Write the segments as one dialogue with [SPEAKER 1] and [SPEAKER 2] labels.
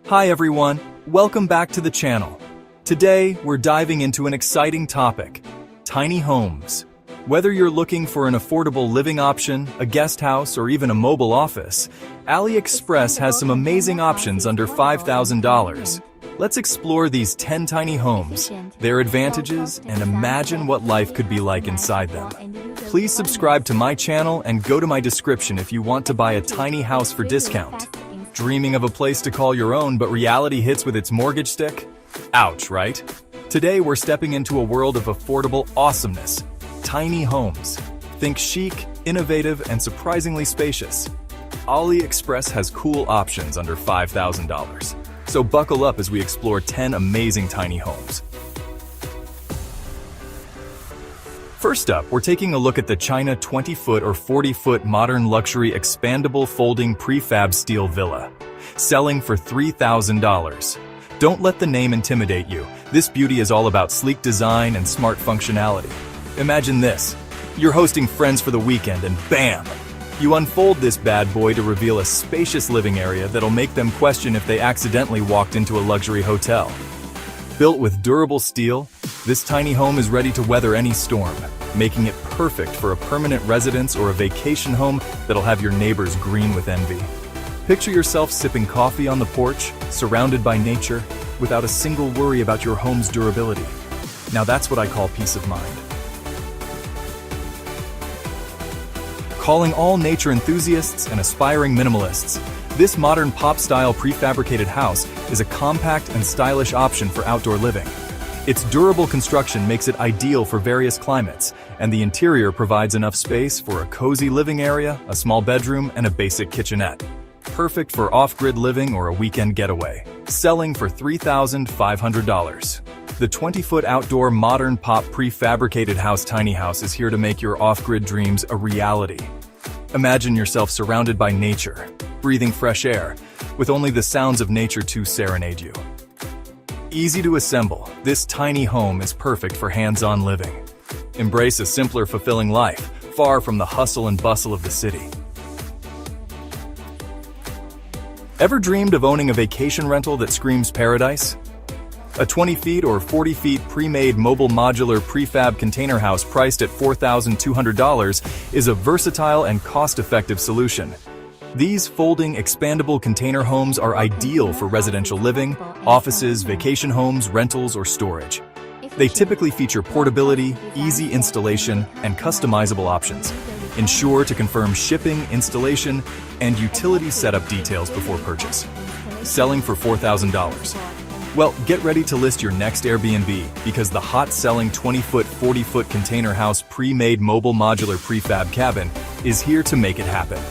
[SPEAKER 1] Hi everyone, welcome back to the channel. Today, we're diving into an exciting topic, tiny homes. Whether you're looking for an affordable living option, a guest house, or even a mobile office, AliExpress has some amazing options under $5,000. Let's explore these 10 tiny homes, their advantages, and imagine what life could be like inside them. Please subscribe to my channel and go to my description if you want to buy a tiny house for discount. Dreaming of a place to call your own, but reality hits with its mortgage stick? Ouch, right? Today we're stepping into a world of affordable awesomeness. Tiny homes. Think chic, innovative, and surprisingly spacious. AliExpress has cool options under $5,000. So buckle up as we explore 10 amazing tiny homes. First up, we're taking a look at the China 20-foot or 40-foot modern luxury expandable folding prefab steel villa, selling for $3,000. Don't let the name intimidate you. This beauty is all about sleek design and smart functionality. Imagine this. You're hosting friends for the weekend and bam! You unfold this bad boy to reveal a spacious living area that'll make them question if they accidentally walked into a luxury hotel. Built with durable steel, this tiny home is ready to weather any storm, making it perfect for a permanent residence or a vacation home that'll have your neighbors green with envy. Picture yourself sipping coffee on the porch, surrounded by nature, without a single worry about your home's durability. Now that's what I call peace of mind. Calling all nature enthusiasts and aspiring minimalists, this modern pop-style prefabricated house is a compact and stylish option for outdoor living. Its durable construction makes it ideal for various climates, and the interior provides enough space for a cozy living area, a small bedroom, and a basic kitchenette. Perfect for off-grid living or a weekend getaway. Selling for $3,500. The 20-foot outdoor modern pop prefabricated house tiny house is here to make your off-grid dreams a reality. Imagine yourself surrounded by nature, breathing fresh air, with only the sounds of nature to serenade you. Easy to assemble, this tiny home is perfect for hands-on living. Embrace a simpler, fulfilling life, far from the hustle and bustle of the city. Ever dreamed of owning a vacation rental that screams paradise? A 20 feet or 40 feet pre-made mobile modular prefab container house priced at $4,200 is a versatile and cost-effective solution. These folding, expandable container homes are ideal for residential living, offices, vacation homes, rentals, or storage. They typically feature portability, easy installation, and customizable options. Ensure to confirm shipping, installation, and utility setup details before purchase. Selling for $4,000. Well, get ready to list your next Airbnb because the hot-selling 20-foot, 40-foot container house pre-made mobile modular prefab cabin is here to make it happen.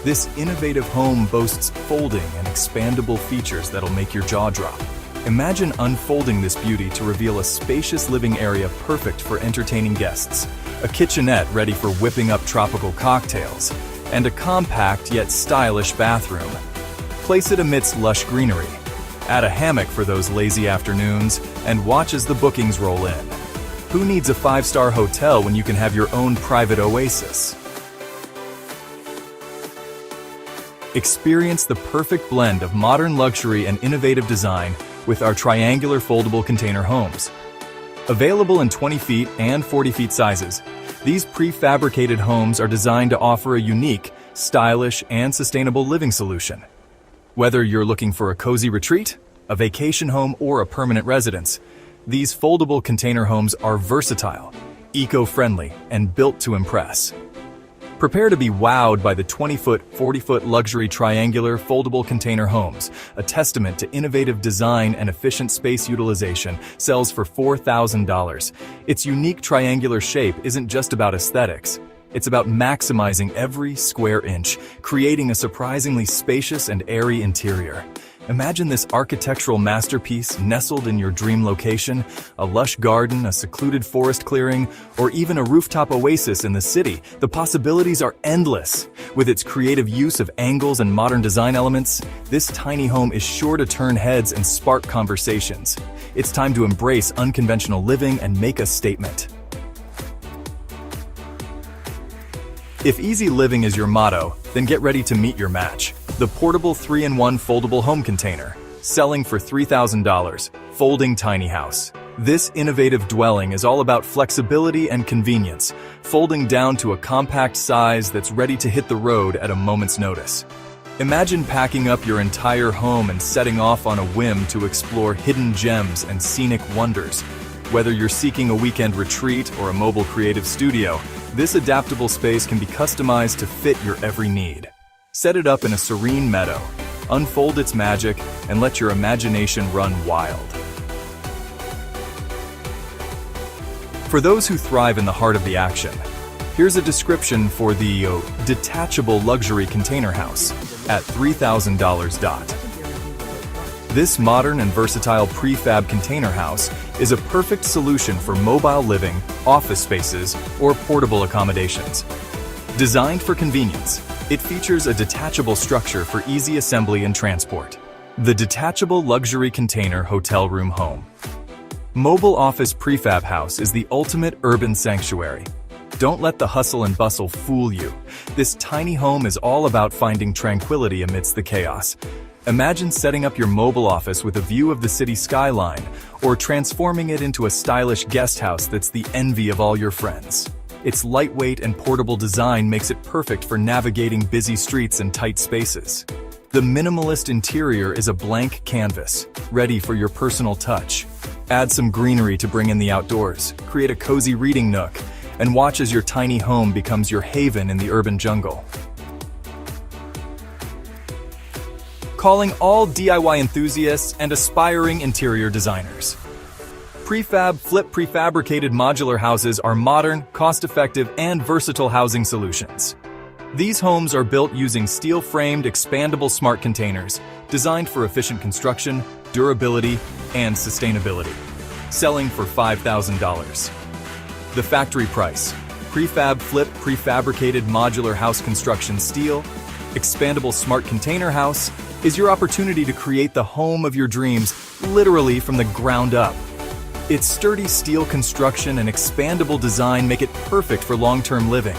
[SPEAKER 1] This innovative home boasts folding and expandable features that'll make your jaw drop. Imagine unfolding this beauty to reveal a spacious living area perfect for entertaining guests, a kitchenette ready for whipping up tropical cocktails, and a compact yet stylish bathroom. Place it amidst lush greenery. Add a hammock for those lazy afternoons, and watch as the bookings roll in. Who needs a 5-star hotel when you can have your own private oasis? Experience the perfect blend of modern luxury and innovative design with our triangular foldable container homes. Available in 20 feet and 40 feet sizes, these prefabricated homes are designed to offer a unique, stylish, and sustainable living solution. Whether you're looking for a cozy retreat, a vacation home, or a permanent residence, these foldable container homes are versatile, eco-friendly, and built to impress. Prepare to be wowed by the 20-foot, 40-foot luxury triangular foldable container homes, a testament to innovative design and efficient space utilization. Sells for $4,000. Its unique triangular shape isn't just about aesthetics. It's about maximizing every square inch, creating a surprisingly spacious and airy interior. Imagine this architectural masterpiece nestled in your dream location, a lush garden, a secluded forest clearing, or even a rooftop oasis in the city. The possibilities are endless. With its creative use of angles and modern design elements, this tiny home is sure to turn heads and spark conversations. It's time to embrace unconventional living and make a statement. If easy living is your motto, then get ready to meet your match. The portable 3-in-1 foldable home container. Selling for $3,000, folding tiny house. This innovative dwelling is all about flexibility and convenience, folding down to a compact size that's ready to hit the road at a moment's notice. Imagine packing up your entire home and setting off on a whim to explore hidden gems and scenic wonders. Whether you're seeking a weekend retreat or a mobile creative studio, this adaptable space can be customized to fit your every need. Set it up in a serene meadow, unfold its magic, and let your imagination run wild. For those who thrive in the heart of the action, here's a description for the detachable luxury container house at $3,000. This modern and versatile prefab container house is a perfect solution for mobile living, office spaces, or portable accommodations. Designed for convenience, it features a detachable structure for easy assembly and transport. The Detachable Luxury Container Hotel Room Home. Mobile Office Prefab House is the ultimate urban sanctuary. Don't let the hustle and bustle fool you. This tiny home is all about finding tranquility amidst the chaos. Imagine setting up your mobile office with a view of the city skyline, or transforming it into a stylish guest house that's the envy of all your friends. Its lightweight and portable design makes it perfect for navigating busy streets and tight spaces. The minimalist interior is a blank canvas, ready for your personal touch. Add some greenery to bring in the outdoors, create a cozy reading nook, and watch as your tiny home becomes your haven in the urban jungle. Calling all DIY enthusiasts and aspiring interior designers. Prefab prefabricated modular houses are modern, cost-effective, and versatile housing solutions. These homes are built using steel-framed, expandable smart containers, designed for efficient construction, durability, and sustainability. Selling for $5,000. The factory price. Prefab prefabricated modular house construction steel, expandable smart container house is your opportunity to create the home of your dreams literally from the ground up. Its sturdy steel construction and expandable design make it perfect for long-term living,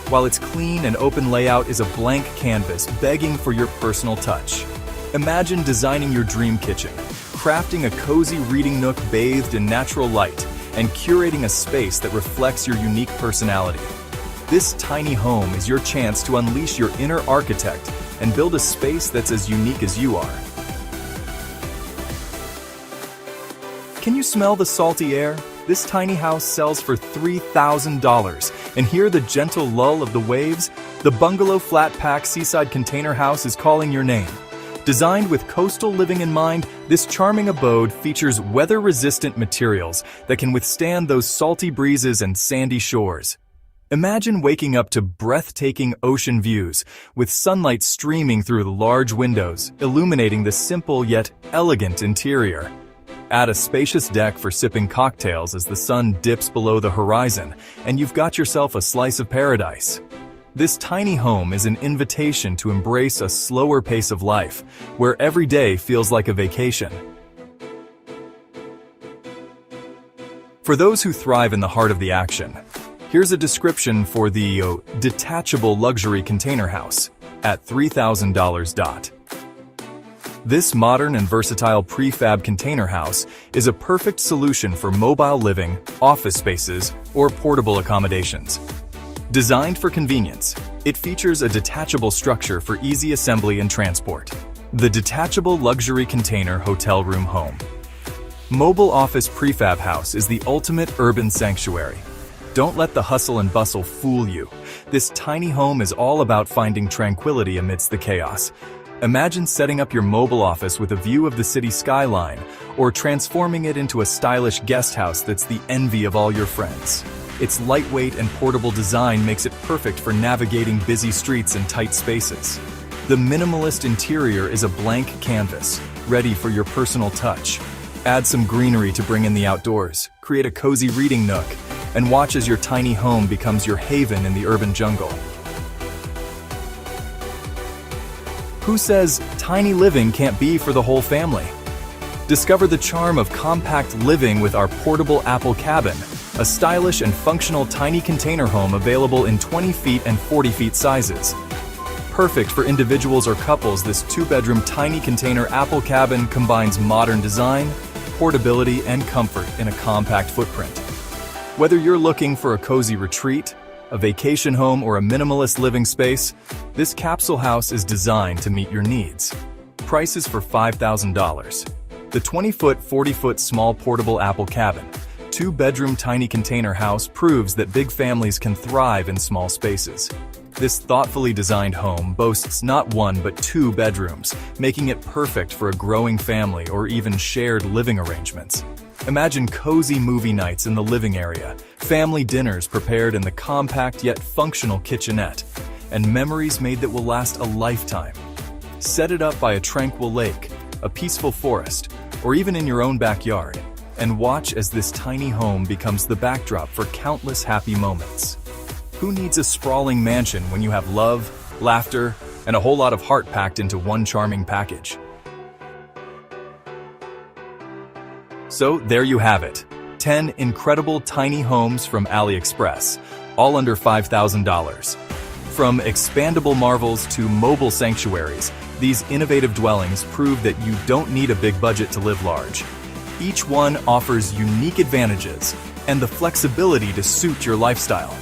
[SPEAKER 1] while its clean and open layout is a blank canvas begging for your personal touch. Imagine designing your dream kitchen, crafting a cozy reading nook bathed in natural light, and curating a space that reflects your unique personality. This tiny home is your chance to unleash your inner architect and build a space that's as unique as you are. Can you smell the salty air? This tiny house sells for $3,000, and hear the gentle lull of the waves? The Bungalow Flat Pack Seaside Container House is calling your name. Designed with coastal living in mind, this charming abode features weather-resistant materials that can withstand those salty breezes and sandy shores. Imagine waking up to breathtaking ocean views, with sunlight streaming through the large windows, illuminating the simple yet elegant interior. Add a spacious deck for sipping cocktails as the sun dips below the horizon, and you've got yourself a slice of paradise. This tiny home is an invitation to embrace a slower pace of life, where every day feels like a vacation. For those who thrive in the heart of the action, here's a description for the detachable luxury container house at $3,000. This modern and versatile prefab container house is a perfect solution for mobile living, office spaces, or portable accommodations. Designed for convenience, it features a detachable structure for easy assembly and transport. The Detachable Luxury Container Hotel Room Home. Mobile Office Prefab House is the ultimate urban sanctuary. Don't let the hustle and bustle fool you. This tiny home is all about finding tranquility amidst the chaos. Imagine setting up your mobile office with a view of the city skyline, or transforming it into a stylish guest house that's the envy of all your friends. Its lightweight and portable design makes it perfect for navigating busy streets and tight spaces. The minimalist interior is a blank canvas, ready for your personal touch. Add some greenery to bring in the outdoors, create a cozy reading nook, and watch as your tiny home becomes your haven in the urban jungle. Who says tiny living can't be for the whole family? Discover the charm of compact living with our portable Apple cabin, a stylish and functional tiny container home available in 20 feet and 40 feet sizes. Perfect for individuals or couples, this 2-bedroom tiny container apple cabin combines modern design, portability, and comfort in a compact footprint. Whether you're looking for a cozy retreat, a vacation home, or a minimalist living space, this capsule house is designed to meet your needs. Prices for $5,000. The 20-foot, 40-foot small portable apple cabin, 2-bedroom tiny container house proves that big families can thrive in small spaces. This thoughtfully designed home boasts not 1 but 2 bedrooms, making it perfect for a growing family or even shared living arrangements. Imagine cozy movie nights in the living area, family dinners prepared in the compact yet functional kitchenette, and memories made that will last a lifetime. Set it up by a tranquil lake, a peaceful forest, or even in your own backyard, and watch as this tiny home becomes the backdrop for countless happy moments. Who needs a sprawling mansion when you have love, laughter, and a whole lot of heart packed into one charming package? So there you have it, 10 incredible tiny homes from AliExpress, all under $5,000. From expandable marvels to mobile sanctuaries, these innovative dwellings prove that you don't need a big budget to live large. Each one offers unique advantages and the flexibility to suit your lifestyle.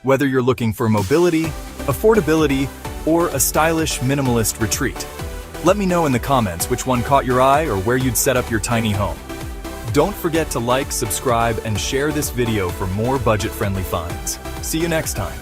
[SPEAKER 1] Whether you're looking for mobility, affordability, or a stylish minimalist retreat, let me know in the comments which one caught your eye or where you'd set up your tiny home. Don't forget to like, subscribe, and share this video for more budget-friendly finds. See you next time.